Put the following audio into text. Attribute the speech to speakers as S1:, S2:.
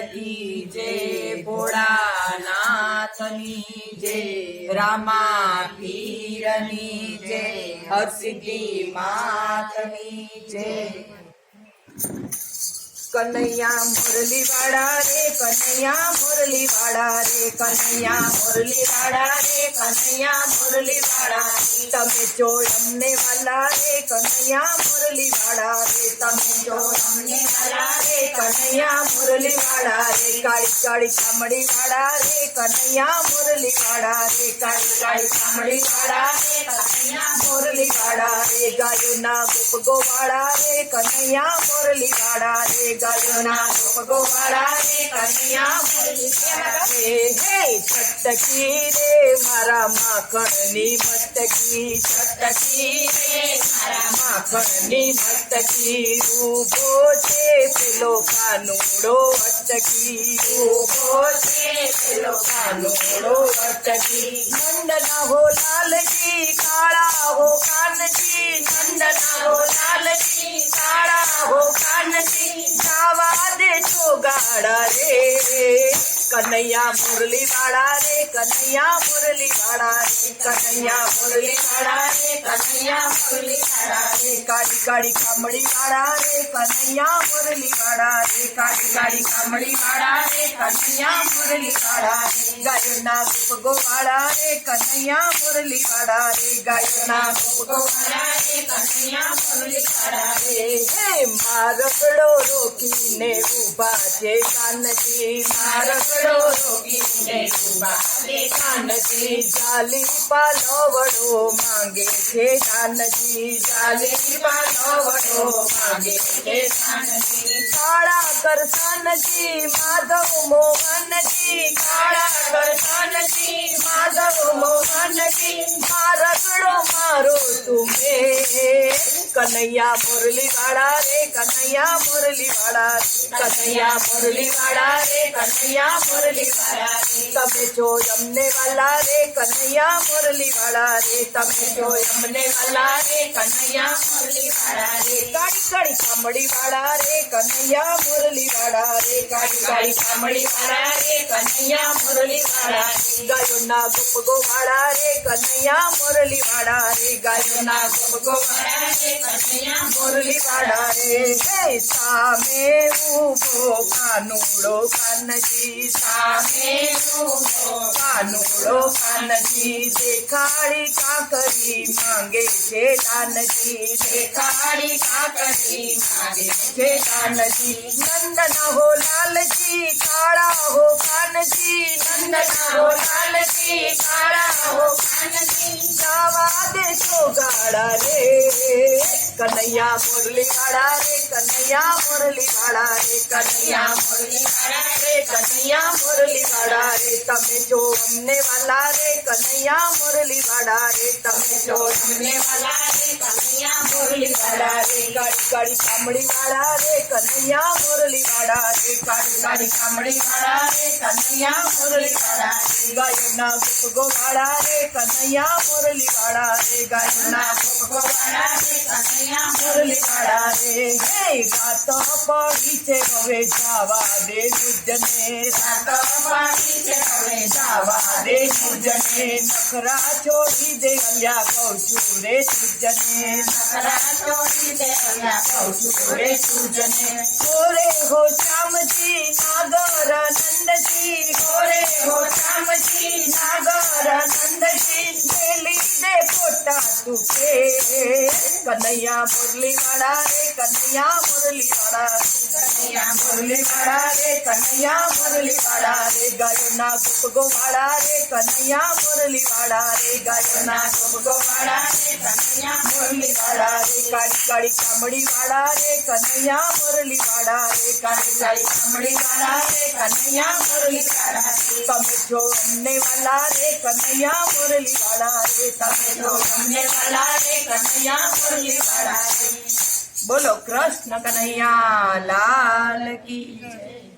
S1: की जय, भोळानाथनी जय, रामा पीरनी जय, हरसिद्धि मातनी जय। कन्हैया मुरली वाड़ा रे, कन्हैया मुरली वाड़ा रे, कन्हैया मुरली वाड़ा रे, कन्हैया मुरली वाड़ा। तमे जो हमने वाला रे, कन्हैया मुरली वाड़ा रे, तमे जो हमने वाला रे, कन्हैया मुरली वाड़ा रे। काली काली कामड़ी वाड़ा रे, कन्हैया मुरली वाड़ा रे, काली काली कामड़ी वाड़ा रे, कन्हैया मुरली वाड़ा रे। गायो ना गोप गोवाड़ा रे, कन्हैया मुरली वाड़ा रे, गायो ना गोप गोवाड़ा रे, कन्हैया मुरली वाड़ा रे। हे छटकी रे मारा माखणनी मटकी, छटकी रे मारा माखणनी मटकी। ऊभो छे पेलो कानुड़ो अटकी, ऊभो छे पेलो कानुड़ो अटकी। नंदना हो लालजी, काळा हो कानजी, नंदना हो लालजी, काळा हो कानजी। जावा दे गाड़ा रे, कन्हैया मुरली वाड़ा रे, कन्हैया मुरली वाड़ा रे, कन्हैया मुरली वाड़ा रे, कन्हैया मुरली वाड़ा रे। काली काली कामड़ी वाड़ा रे, कन्हैया मुरली वाड़ा रे, काली काली कामड़ी वाड़ा रे, कन्हैया मुरली वाड़ा रे। गायो ना गोप गोवाड़ा रे, कन्हैया मुरली वाड़ा रे, गायो ना गोप गोवाड़ा रे, कन्हैया मुरली वाड़ा रे। हे मारगड़ो रोकीने उभा छे कानजी, मारगड़ो रोकीने उभा छे कानजी। जाली पालवड़ो मांगे छे दानजी, जाली पालवड़ो मांगे छे दानजी। काळा करसनजी माधव मोहनजी, काळा करसनजी माधव मोहनजी। मारगड़ो मारो तुम्हे, कन्हैया मुरली वाड़ा रे, कन्हैया मुरली वाड़ा रे, कन्हैया मुरली वाड़ा रे, कन्हैया मुरली वाड़ा रे। तमे जो यमने वाला रे, कन्हैया मुरली वाड़ा रे, तमे जो यमने वाला रे, कन्हैया मुरली वाड़ा रे। काली काली कामड़ी वाड़ा रे, कन्हैया मुरली वाड़ा रे, काली काली कामड़ी वाड़ा रे, कन्हैया मुरली वाड़ा रे। गायो ना गोप गोवाड़ा रे, कन्हैया मुरली वाड़ा रे, गायो ना गोप गोवाड़ा रे, कन्हैया मुरली वाड़ा रे। हे सामे ऊभो कानुड़ो कानजी, सामे ऊभो कानुड़ो कानजी। देखाड़ी काकरी मांगे छे दानजी, देखाड़ी काकरी मांगे छे दानजी। नंदना हो लालजी, काळा हो कानजी, नंदना हो लालजी, काळा हो कानजी। जावा दे गाड़ा रे, कन्हैया मुरली वाड़ा रे, कन्हैया मुरली वाड़ा रे, कन्हैया मुरली वाड़ा रे, कन्हैया मुरली वाड़ा रे। तमे जो हमने वाला रे, कन्हैया मुरली वाड़ा रे, तमे जो हमने वाला रे, कन्हैया मुरली वाड़ा रे। काली काली कामड़ी वाड़ा रे, कन्हैया मुरली वाड़ा रे, काली काली कामड़ी वाड़ा रे, कन्हैया मुरली वाड़ा रे। गायो ना गोप गोवाड़ा रे, कन्हैया मुरली वाड़ा रे, गायो ना गोप गोवाड़ा रे, कन्हैया मुरली वाड़ा रे। हे रात पड़ी छे हवे जावा दे मुजने, रात पड़ी छे हवे जावा दे मुजने। नखरा छोड़ी दे अल्या कहूं रे सुजने, नखरा छोड़ी दे अल्या कहूं रे सुजने। गोरे हो श्यामजी नागर नंदजी, गोरे हो श्यामजी नागर नंदजी। बेली दे पोटा तुके, कन्हैया मुरली वाड़ा रे, कन्हैया मुरली वाड़ा रे, कन्हैया मुरली वाड़ा रे, कन्हैया मुरली वाड़ा रे। गायो ना गोप गोवाड़ा रे, कन्हैया मुरली वाड़ा रे, गायो ना गोप गोवाड़ा रे, कन्हैया मुरली वाड़ा रे। काली काली कामड़ी वाड़ा रे, कन्हैया मुरली वाड़ा रे, काली काली कामड़ी वाड़ा रे, कन्हैया मुरली वाड़ा रे। तमे जो हमने वाला रे, कन्हैया मुरली वाड़ा रे, तमे जो हमने वाला रे, कन्हैया मुरली वाड़ा रे। बोलो कृष्ण कन्हैया लाल की जय।